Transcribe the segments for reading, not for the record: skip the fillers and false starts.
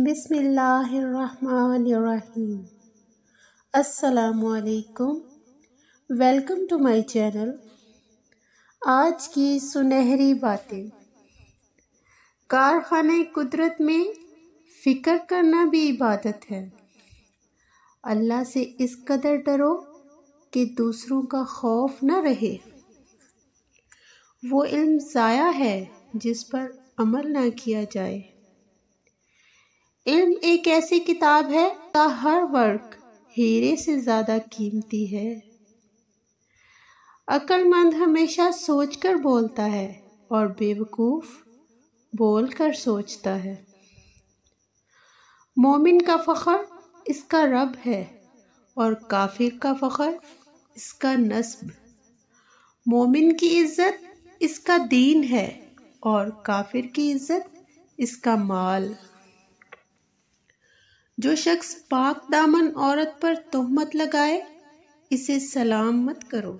بسم اللہ الرحمن الرحیم۔ السلام علیکم، ویلکم ٹو مائی چینل۔ آج کی سنہری باتیں۔ کارخانے قدرت میں فکر کرنا بھی عبادت ہے۔ اللہ سے اس قدر ڈرو کہ دوسروں کا خوف نہ رہے۔ وہ علم ضائع ہے جس پر عمل نہ کیا جائے۔ علم ایک ایسی کتاب ہے کا ہر ورق ہیرے سے زیادہ قیمتی ہے۔ عقل مند ہمیشہ سوچ کر بولتا ہے اور بے وقوف بول کر سوچتا ہے۔ مومن کا فخر اس کا رب ہے اور کافر کا فخر اس کا نسب۔ مومن کی عزت اس کا دین ہے اور کافر کی عزت اس کا مال۔ جو شخص پاک دامن عورت پر تہمت لگائے اسے سلام مت کرو۔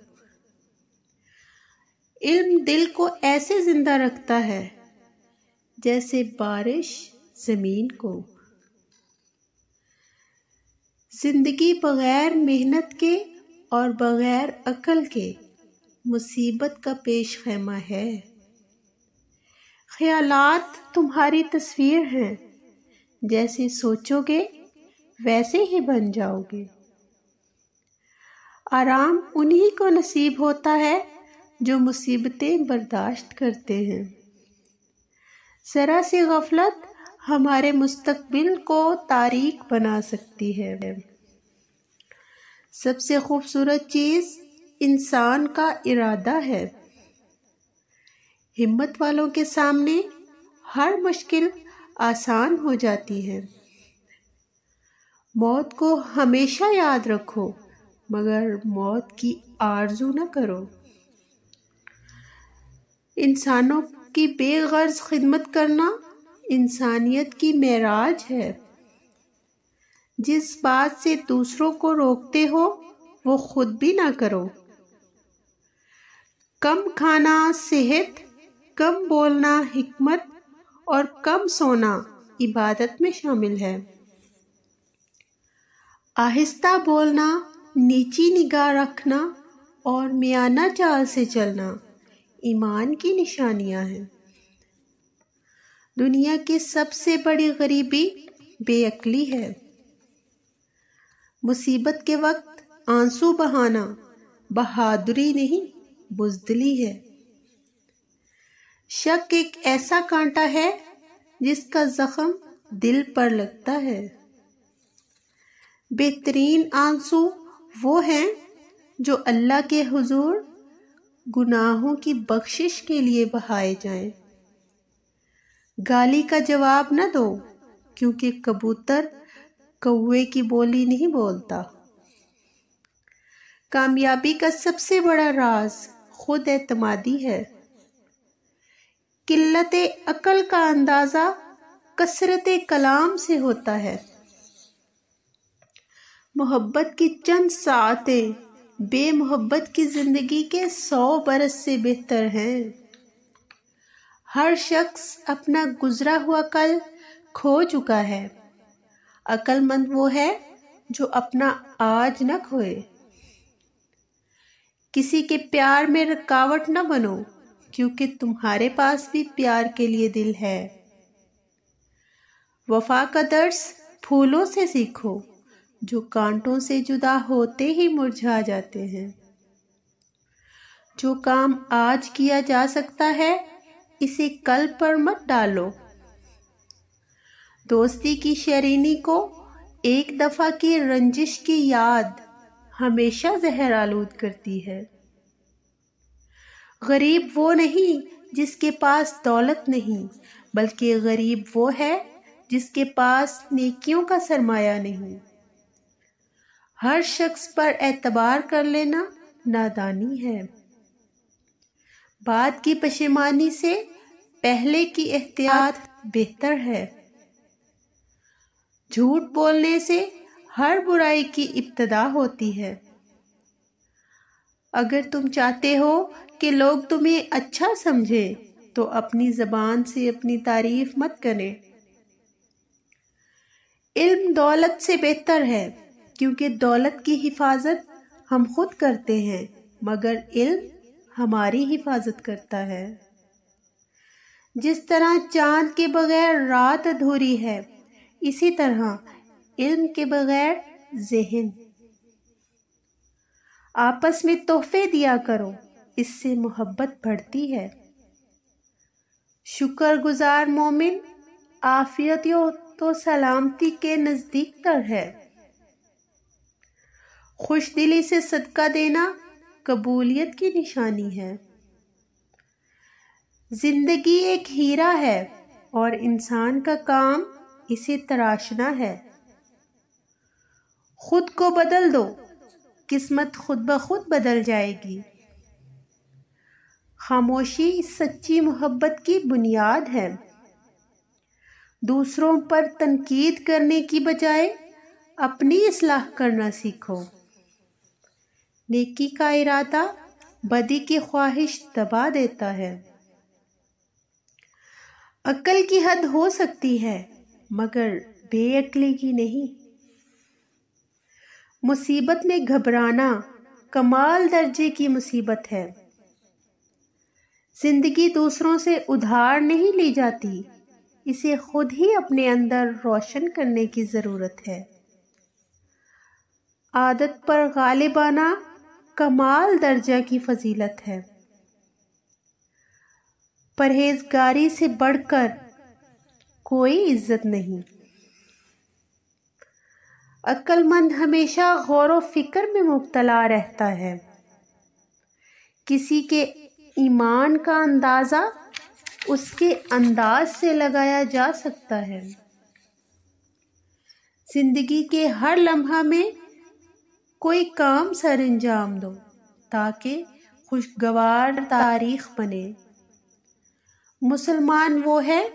علم دل کو ایسے زندہ رکھتا ہے جیسے بارش زمین کو۔ زندگی بغیر محنت کے اور بغیر عقل کے مصیبت کا پیش خیمہ ہے۔ خیالات تمہاری تصویر ہیں، جیسے سوچو گے ویسے ہی بن جاؤ گے۔ آرام انہی کو نصیب ہوتا ہے جو مصیبتیں برداشت کرتے ہیں۔ ذرا سی غفلت ہمارے مستقبل کو تاریک بنا سکتی ہے۔ سب سے خوبصورت چیز انسان کا ارادہ ہے۔ ہمت والوں کے سامنے ہر مشکل آسان ہو جاتی ہے۔ موت کو ہمیشہ یاد رکھو مگر موت کی آرزو نہ کرو۔ انسانوں کی بے غرض خدمت کرنا انسانیت کی معراج ہے۔ جس بات سے دوسروں کو روکتے ہو وہ خود بھی نہ کرو۔ کم کھانا صحت، کم بولنا حکمت اور کم سونا عبادت میں شامل ہے۔ آہستہ بولنا، نیچی نگاہ رکھنا اور میانہ چال سے چلنا ایمان کی نشانیاں ہیں۔ دنیا کی سب سے بڑی غریبی بے عقلی ہے۔ مصیبت کے وقت آنسو بہانا بہادری نہیں بزدلی ہے۔ شک ایک ایسا کانٹا ہے جس کا زخم دل پر لگتا ہے۔ بہترین آنسو وہ ہیں جو اللہ کے حضور گناہوں کی بخشش کے لیے بہائے جائیں۔ گالی کا جواب نہ دو کیونکہ کبوتر کوے کی بولی نہیں بولتا۔ کامیابی کا سب سے بڑا راز خود اعتمادی ہے۔ قلت عقل کا اندازہ کثرت کلام سے ہوتا ہے۔ محبت کی چند ساعتیں بے محبت کی زندگی کے 100 برس سے بہتر ہیں۔ ہر شخص اپنا گزرا ہوا کل کھو چکا ہے۔ عقل مند وہ ہے جو اپنا آج نہ کھوئے۔ کسی کے پیار میں رکاوٹ نہ بنو کیونکہ تمہارے پاس بھی پیار کے لیے دل ہے۔ وفا کا درس پھولوں سے سیکھو جو کانٹوں سے جدا ہوتے ہی مرجھا جاتے ہیں۔ جو کام آج کیا جا سکتا ہے اسے کل پر مت ڈالو۔ دوستی کی شیرینی کو ایک دفعہ کی رنجش کی یاد ہمیشہ زہر آلود کرتی ہے۔ غریب وہ نہیں جس کے پاس دولت نہیں بلکہ غریب وہ ہے جس کے پاس نیکیوں کا سرمایہ نہیں۔ ہر شخص پر اعتبار کر لینا نادانی ہے۔ بعد کی پشیمانی سے پہلے کی احتیاط بہتر ہے۔ جھوٹ بولنے سے ہر برائی کی ابتدا ہوتی ہے۔ اگر تم چاہتے ہو کہ لوگ تمہیں اچھا سمجھیں تو اپنی زبان سے اپنی تعریف مت کریں۔ علم دولت سے بہتر ہے کیونکہ دولت کی حفاظت ہم خود کرتے ہیں مگر علم ہماری حفاظت کرتا ہے۔ جس طرح چاند کے بغیر رات ادھوری ہے اسی طرح علم کے بغیر ذہن۔ آپس میں تحفے دیا کرو، اس سے محبت بڑھتی ہے۔ شکر گزار مومن عافیت تو سلامتی کے نزدیک تر ہے۔ خوش دلی سے صدقہ دینا قبولیت کی نشانی ہے۔ زندگی ایک ہیرا ہے اور انسان کا کام اسے تراشنا ہے۔ خود کو بدل دو، قسمت خود بخود بدل جائے گی۔ خاموشی سچی محبت کی بنیاد ہے۔ دوسروں پر تنقید کرنے کی بجائے اپنی اصلاح کرنا سیکھو۔ نیکی کا ارادہ بدی کی خواہش دبا دیتا ہے۔ عقل کی حد ہو سکتی ہے مگر بے عقلی کی نہیں۔ مصیبت میں گھبرانا کمال درجے کی مصیبت ہے۔ زندگی دوسروں سے ادھار نہیں لی جاتی، اسے خود ہی اپنے اندر روشن کرنے کی ضرورت ہے۔ عادت پر غالب آنا کمال درجہ کی فضیلت ہے۔ پرہیزگاری سے بڑھ کر کوئی عزت نہیں۔ عقل مند ہمیشہ غور و فکر میں مبتلا رہتا ہے۔ کسی کے ایمان کا اندازہ اس کے انداز سے لگایا جا سکتا ہے۔ زندگی کے ہر لمحہ میں کوئی کام سر انجام دو تاکہ خوشگوار تاریخ بنے۔ مسلمان وہ ہے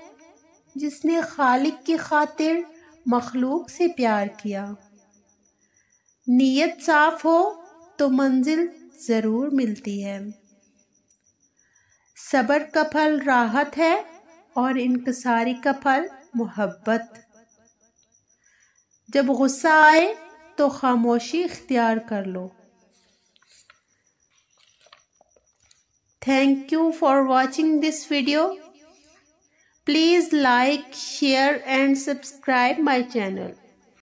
جس نے خالق کی خاطر مخلوق سے پیار کیا۔ نیت صاف ہو تو منزل ضرور ملتی ہے۔ صبر کا پھل راحت ہے اور انکساری کا پھل محبت۔ جب غصہ آئے تو خاموشی اختیار کر لو۔ Thank you for watching this video. Please like, share and subscribe my channel.